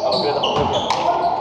Kalau dia dapat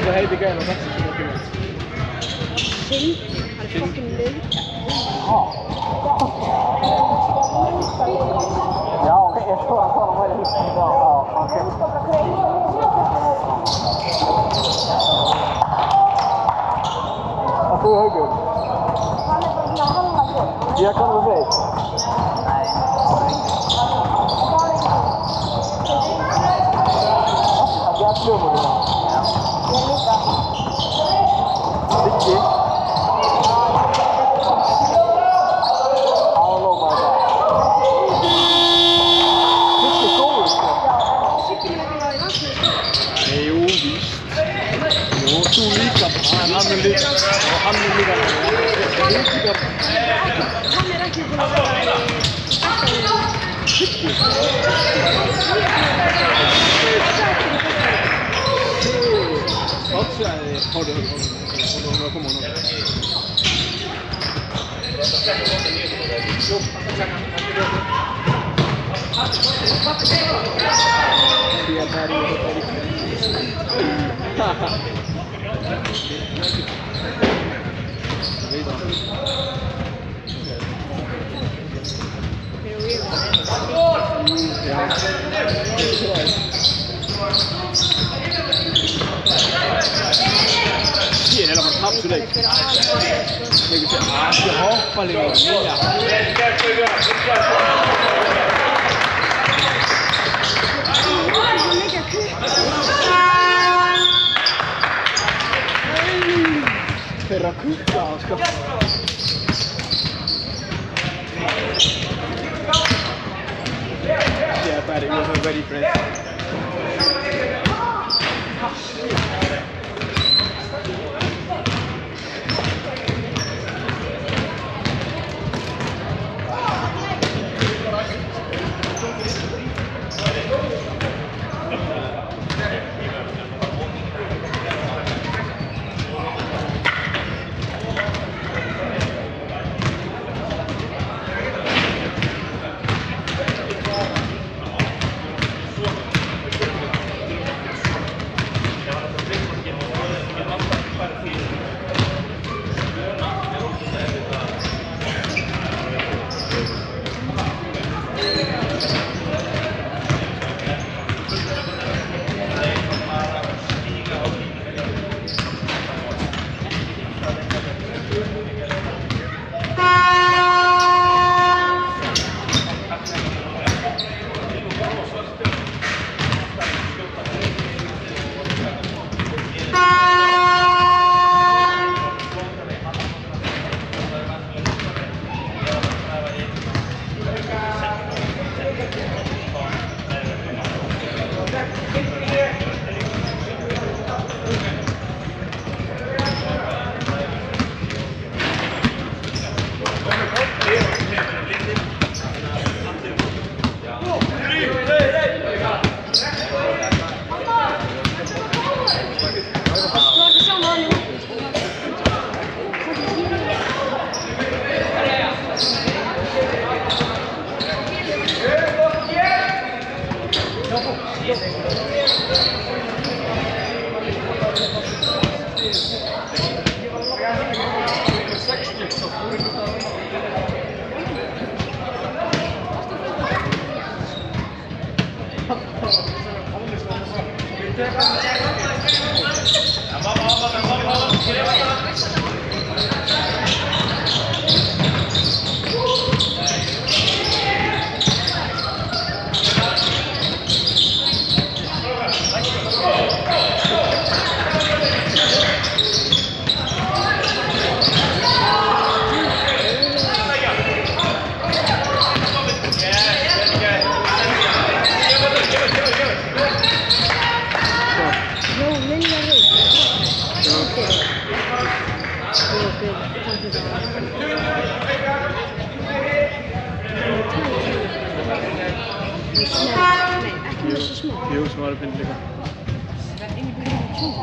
Vad heter grejen och faktiskt så mycket mer? Shit, han är fucking late. Ja, okej, jag tror att han var det lite bra. Ja, okej. Jag tror höger. Jag kan väl säga. Nej. Jag tror det. Vicky. How long was that? Vicky går så. Jo, visst. Jo, så lika. Han är lika. Han är lika. Han är verkligen på något Vicky. Också har du några kommuner. Sì, era fatto lei. Ah, jag hoppar lite. Terracotta, ska. Yeah, but it was very fresh. Smá. Nei, ekki með þessu smá. Jú, smári pinn líka. Engi byrjum með tjúna.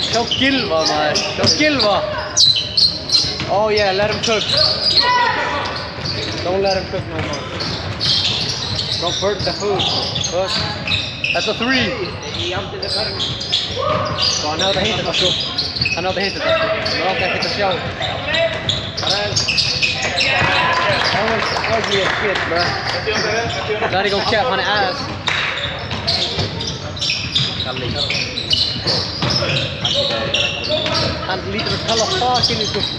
Sjá Gylfa maður, sjá Gylfa. Oh yeah, let him cook. Don't let him cook no more. Don't burn the food. Look, that's a 3. Så han hade hittat det så. Han hade hittat det. Men han kan inte sjå. That was ugly as shit, bro. Daddy gonna cap on the ass. Han liter att kalla faken i skolan.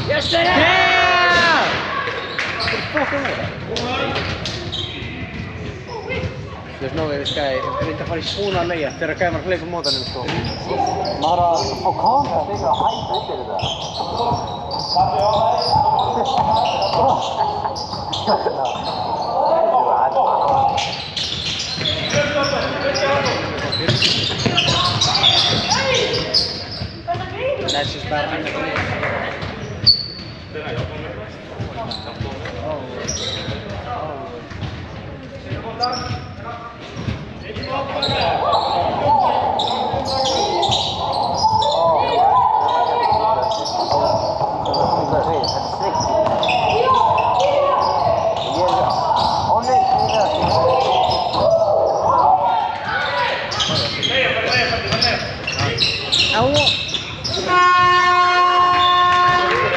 Yes, sir! Yeah! What the fuck am I? There's no way this guy kan inte fara í svona leia þegar gæði maður hleypa mótanum sko. Maður að fá kontakt yfir að hætta yfir þetta. That's just bad. Oh.